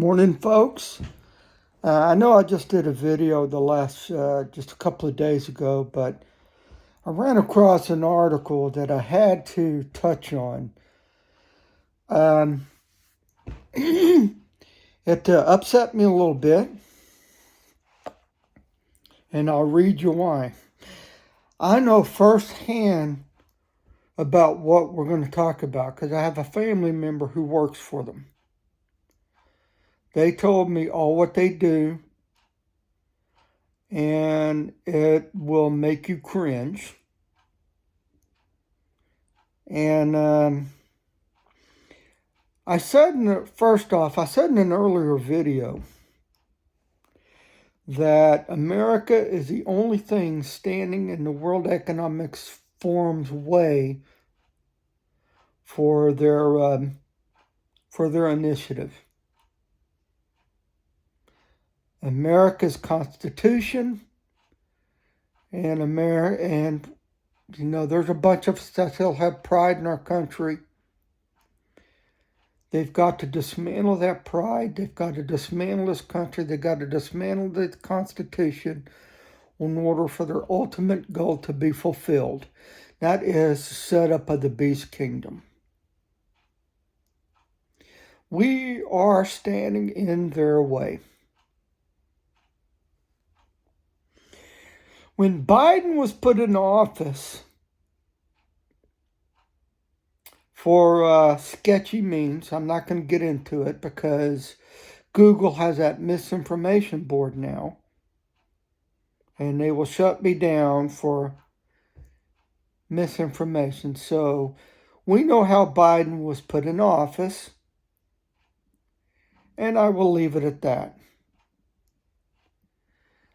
Morning, folks. I know I just did a video the last, just a couple of days ago, but I ran across an article that I had to touch on. Um, it upset me a little bit, and I'll read you why. I know firsthand about what we're going to talk about because I have a family member who works for them. They told me all what they do, and it will make you cringe. And I said first off, I said in an earlier video that America is the only thing standing in the World Economic Forum's way for their initiative. America's Constitution and there's a bunch of us that still have pride in our country. They've got to dismantle that pride. They've got to dismantle this country. They've got to dismantle the Constitution in order for their ultimate goal to be fulfilled. That is the setup of the beast kingdom. We are standing in their way. When Biden was put in office for sketchy means, I'm not going to get into it because Google has that misinformation board now, and they will shut me down for misinformation. So we know how Biden was put in office, and I will leave it at that.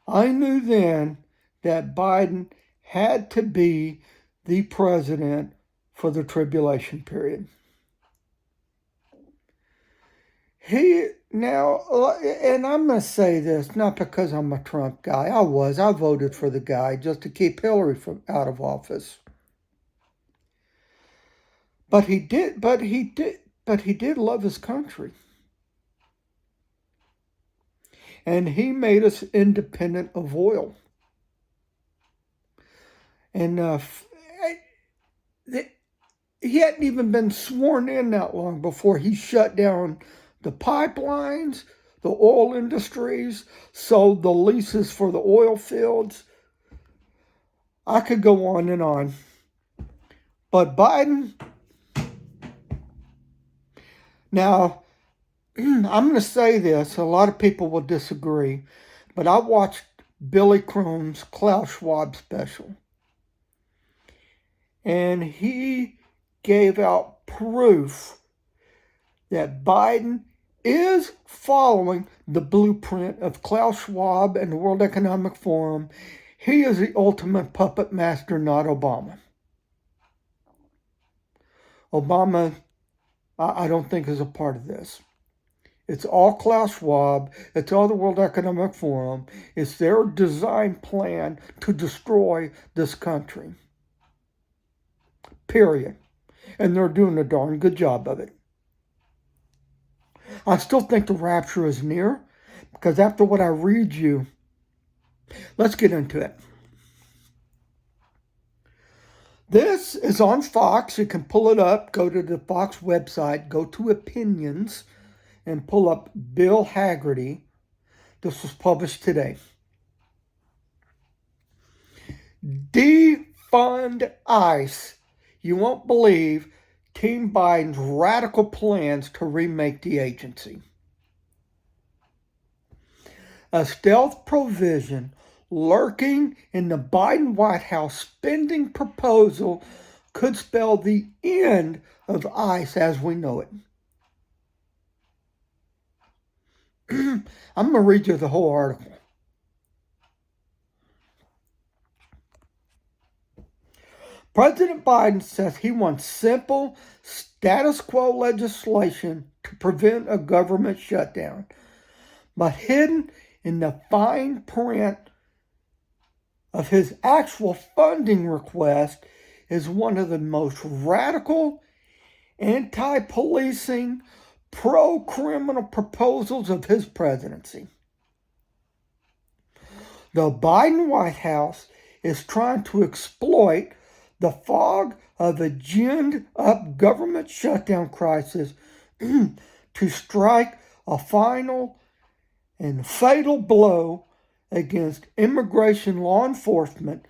I knew then that Biden had to be the president for the tribulation period. And I'm going to say this, not because I'm a Trump guy. I voted for the guy just to keep Hillary out of office. But he did love his country. And he made us independent of oil. And he hadn't even been sworn in that long before he shut down the pipelines, the oil industries, sold the leases for the oil fields. I could go on and on. But Biden, now, I'm going to say this, a lot of people will disagree, but I watched Billy Crone's Klaus Schwab special. And he gave out proof that Biden is following the blueprint of Klaus Schwab and the World Economic Forum. He is the ultimate puppet master, not Obama. Obama, I don't think, is a part of this. It's all Klaus Schwab. It's all the World Economic Forum. It's their design plan to destroy this country. Period. And they're doing a darn good job of it. I still think the rapture is near, because after what I read you, let's get into it. This is on Fox. You can pull it up. Go to the Fox website. Go to Opinions and pull up Bill Hagerty. This was published today. Defund ICE. You won't believe Team Biden's radical plans to remake the agency. A stealth provision lurking in the Biden White House spending proposal could spell the end of ICE as we know it. I'm going to read you the whole article. President Biden says he wants simple status quo legislation to prevent a government shutdown. But hidden in the fine print of his actual funding request is one of the most radical, anti-policing, pro-criminal proposals of his presidency. The Biden White House is trying to exploit the fog of a ginned-up government shutdown crisis to strike a final and fatal blow against immigration law enforcement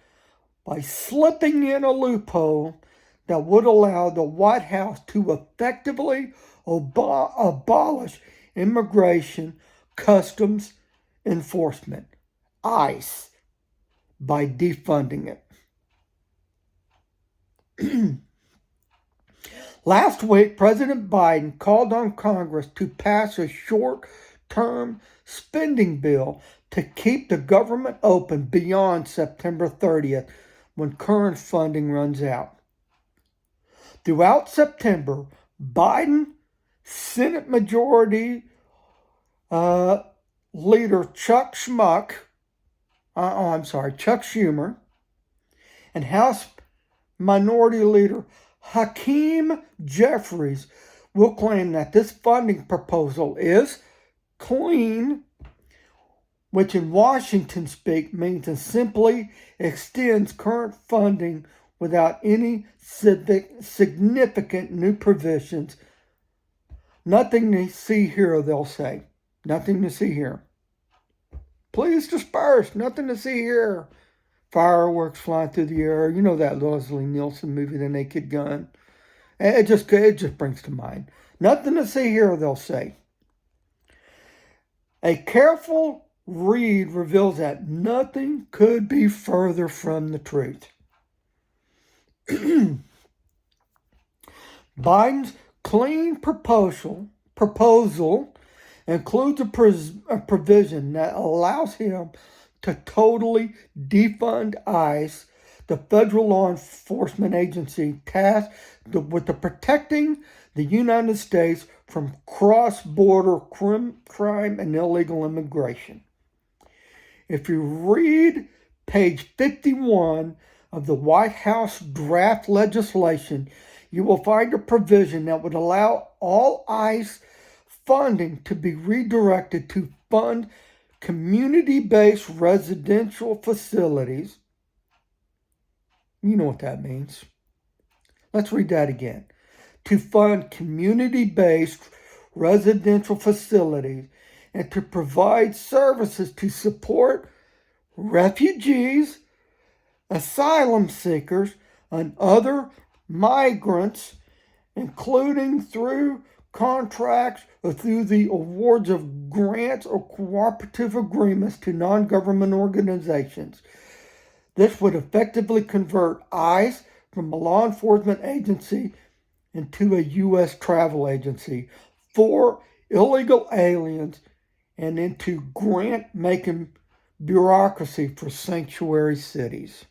by slipping in a loophole that would allow the White House to effectively abolish immigration customs enforcement, ICE, by defunding it. Last week, President Biden called on Congress to pass a short-term spending bill to keep the government open beyond September 30th, when current funding runs out. Throughout September, Biden, Senate Majority Leader Chuck Schumer, and House Minority Leader Hakeem Jeffries will claim that this funding proposal is clean, which in Washington speak means it simply extends current funding without any significant new provisions. Nothing to see here, they'll say. Nothing to see here. Please disperse. Nothing to see here. Fireworks flying through the air. You know that Leslie Nielsen movie, The Naked Gun. It just brings to mind. Nothing to see here, they'll say. A careful read reveals that nothing could be further from the truth. Biden's clean proposal includes a provision that allows him to totally defund ICE, the federal law enforcement agency tasked with protecting the United States from cross-border crime and illegal immigration. If you read page 51 of the White House draft legislation, you will find a provision that would allow all ICE funding to be redirected to fund community-based residential facilities. You know what that means. Let's read that again. To fund community-based residential facilities and to provide services to support refugees, asylum seekers, and other migrants, including through contracts or through the awards of grants or cooperative agreements to non-government organizations. This would effectively convert ICE from a law enforcement agency into a U.S. travel agency for illegal aliens and into grant-making bureaucracy for sanctuary cities.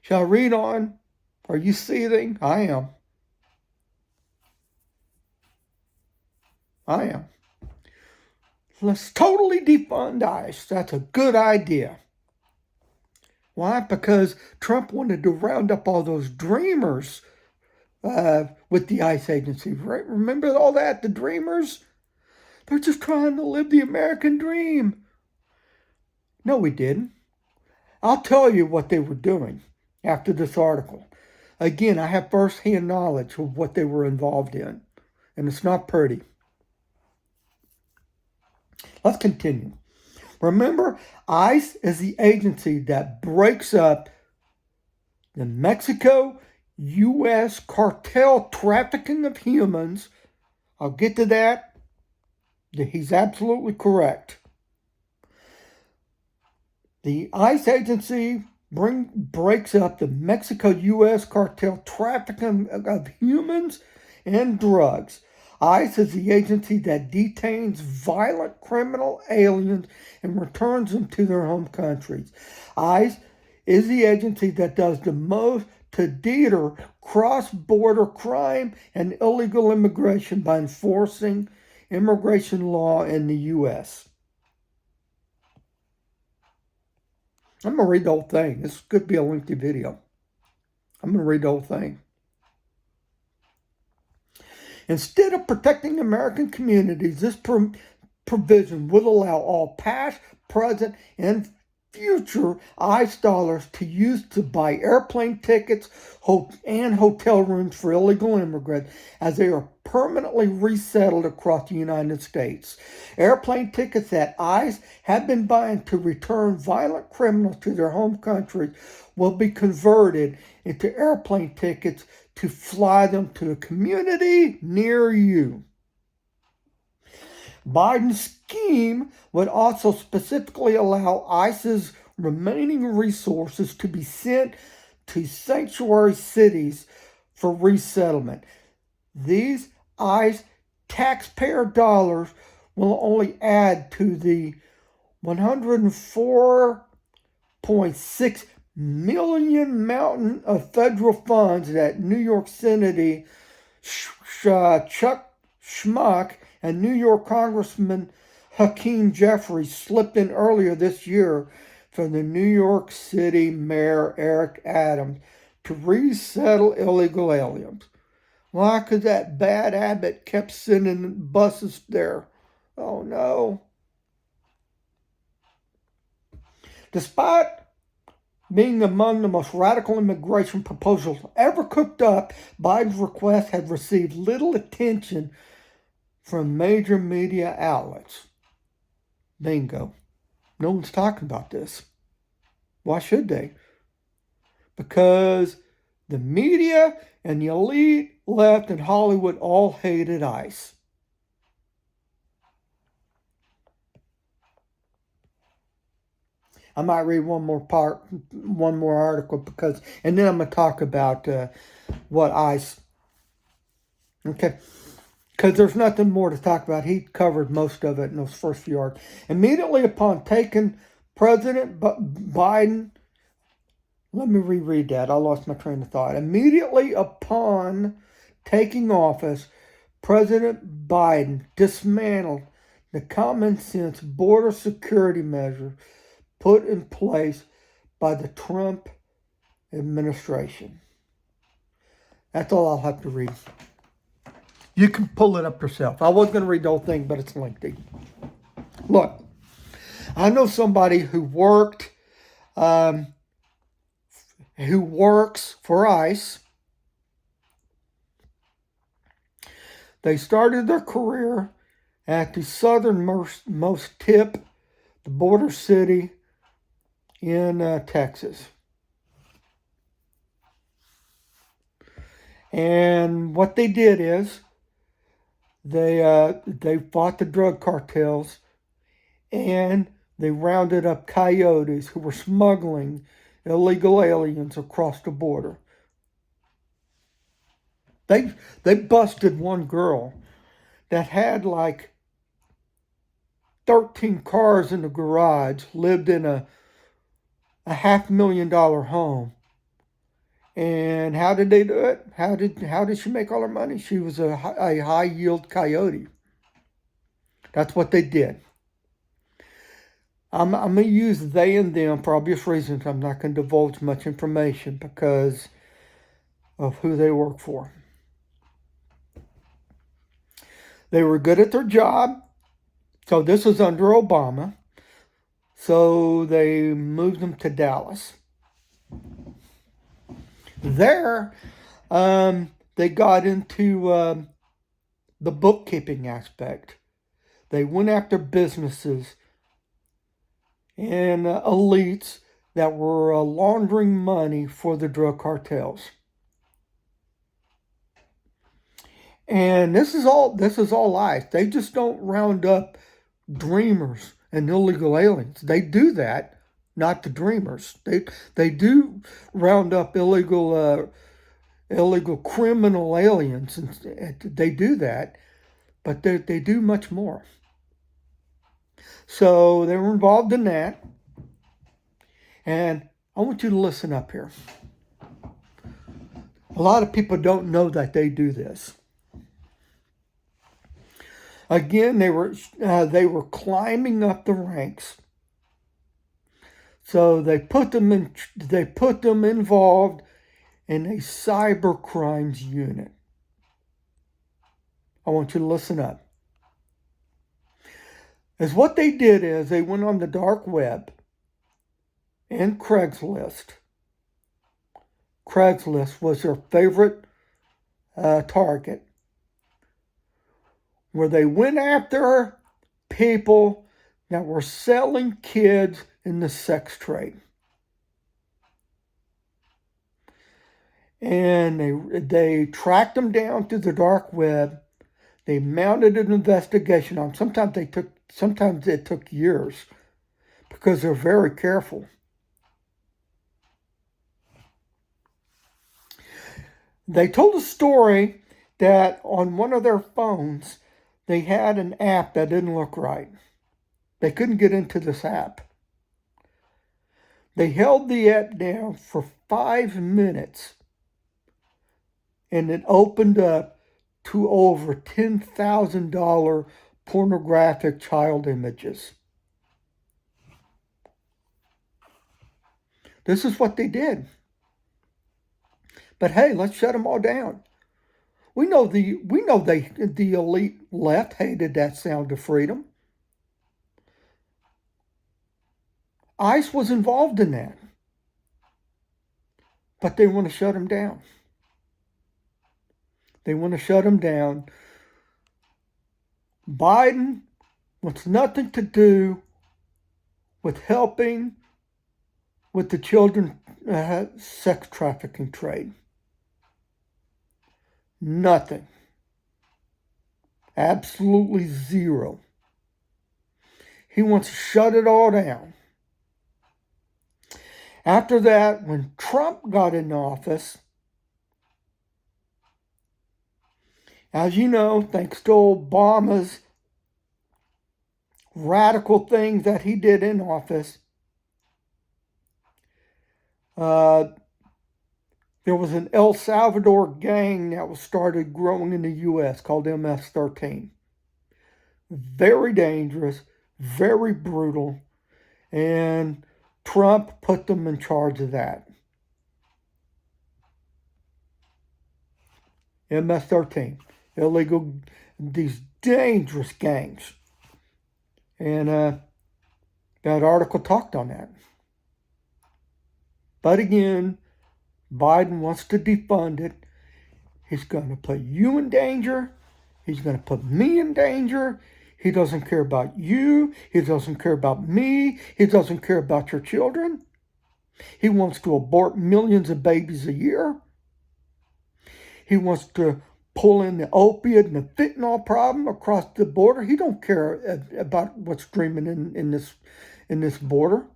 Shall I read on? Are you seething? I am. Let's totally defund ICE. That's a good idea. Why? Because Trump wanted to round up all those dreamers with the ICE agency. Right? Remember all that? The dreamers? They're just trying to live the American dream. No, we didn't. I'll tell you what they were doing after this article. Again, I have first-hand knowledge of what they were involved in, and it's not pretty. Let's continue. Remember, ICE is the agency that breaks up the Mexico-U.S. cartel trafficking of humans. I'll get to that. He's absolutely correct. The ICE agency breaks up the Mexico-U.S. cartel trafficking of humans and drugs. ICE is the agency that detains violent criminal aliens and returns them to their home countries. ICE is the agency that does the most to deter cross-border crime and illegal immigration by enforcing immigration law in the U.S. I'm going to read the whole thing. This could be a lengthy video. I'm going to read the whole thing. Instead of protecting American communities, this provision would allow all past, present, and future ICE dollars to use to buy airplane tickets and hotel rooms for illegal immigrants as they are permanently resettled across the United States. Airplane tickets that ICE have been buying to return violent criminals to their home countries will be converted into airplane tickets to fly them to a community near you. Biden's scheme would also specifically allow ICE's remaining resources to be sent to sanctuary cities for resettlement. These ICE taxpayer dollars will only add to the $104.6 million mountain of federal funds that New York Senator Chuck Schumer and New York Congressman Hakeem Jeffries slipped in earlier this year from the New York City Mayor Eric Adams to resettle illegal aliens. Why? Because that bad Abbott kept sending buses there. Oh no. Despite being among the most radical immigration proposals ever cooked up, Biden's request had received little attention from major media outlets. Bingo. No one's talking about this. Why should they? Because the media and the elite left and Hollywood all hated ICE. I might read one more article and then I'm going to talk about what ICE. Okay. Because there's nothing more to talk about. He covered most of it in those first few articles. Immediately upon taking President Biden, let me reread that. I lost my train of thought. Immediately upon taking office, President Biden dismantled the common sense border security measures put in place by the Trump administration. That's all I'll have to read. You can pull it up yourself. I was going to read the whole thing, but it's lengthy. Look, I know somebody who works for ICE. They started their career at the southernmost tip, the border city in Texas. And what they did is they fought the drug cartels and they rounded up coyotes who were smuggling illegal aliens across the border. They busted one girl that had like 13 cars in the garage, lived in a $500,000 home. And how did they do it? How did she make all her money? She was a high yield coyote. That's what they did. I'm going to use they and them for obvious reasons. I'm not going to divulge much information because of who they work for. They were good at their job. So this was under Obama. So they moved them to Dallas. There, they got into the bookkeeping aspect. They went after businesses and elites that were laundering money for the drug cartels. And this is all ICE. They just don't round up dreamers and illegal aliens. They do that, not the dreamers. They do round up illegal criminal aliens, and they do that, but they do much more. So they were involved in that, and I want you to listen up here. A lot of people don't know that they do this. Again, they were climbing up the ranks. So they put them involved in a cyber crimes unit. I want you to listen up. Is what they did is they went on the dark web and Craigslist. Craigslist was their favorite target, where they went after people that were selling kids in the sex trade. And they tracked them down through the dark web. They mounted an investigation on them. Sometimes it took years because they're very careful. They told a story that on one of their phones, they had an app that didn't look right. They couldn't get into this app. They held the app down for 5 minutes, and it opened up to over $10,000 pornographic child images. This is what they did. But hey, let's shut them all down. We know the elite left hated that sound of freedom. ICE was involved in that. But they want to shut them down. They want to shut them down. Biden wants nothing to do with helping with the children sex trafficking trade. Nothing. Absolutely zero. He wants to shut it all down. After that, when Trump got in office, as you know, thanks to Obama's radical things that he did in office, there was an El Salvador gang that was started growing in the U.S. called MS-13. Very dangerous, very brutal, and Trump put them in charge of that. MS-13, illegal, these dangerous gangs. And that article talked on that. But again, Biden wants to defund it. He's going to put you in danger. He's going to put me in danger. He doesn't care about you. He doesn't care about me. He doesn't care about your children. He wants to abort millions of babies a year. He wants to pull in the opiate and the fentanyl problem across the border. He don't care about what's streaming in this border.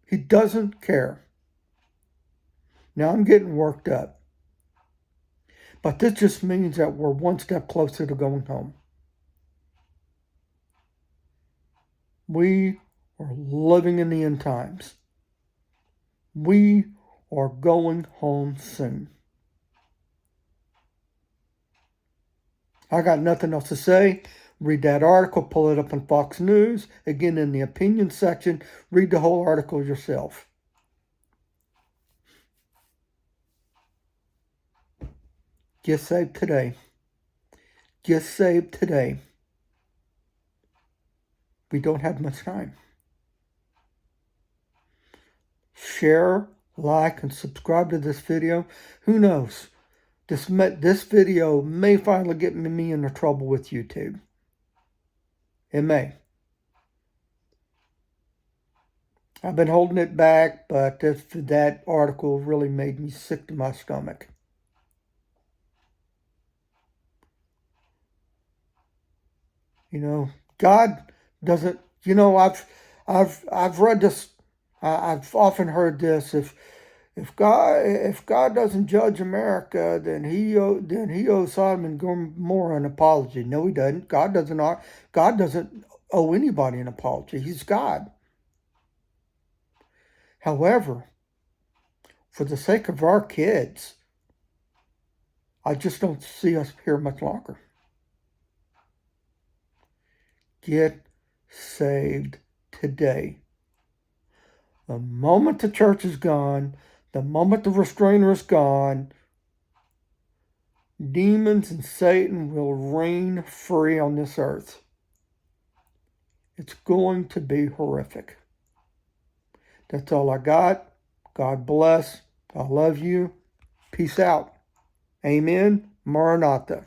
He doesn't care. Now I'm getting worked up. But this just means that we're one step closer to going home. We are living in the end times. We are going home soon. I got nothing else to say. Read that article, pull it up on Fox News. Again, in the opinion section, read the whole article yourself. Get saved today. Get saved today. We don't have much time. Share, like, and subscribe to this video. Who knows? This video may finally get me into trouble with YouTube. It may. I've been holding it back, but that article really made me sick to my stomach. You know, God doesn't. You know, I've read this. I've often heard this. If God doesn't judge America, then he owes Sodom and Gomorrah an apology. No, he doesn't. God doesn't owe anybody an apology. He's God. However, for the sake of our kids, I just don't see us here much longer. Get saved today. The moment the church is gone, the moment the restrainer is gone, demons and Satan will reign free on this earth. It's going to be horrific. That's all I got. God bless. I love you. Peace out. Amen. Maranatha.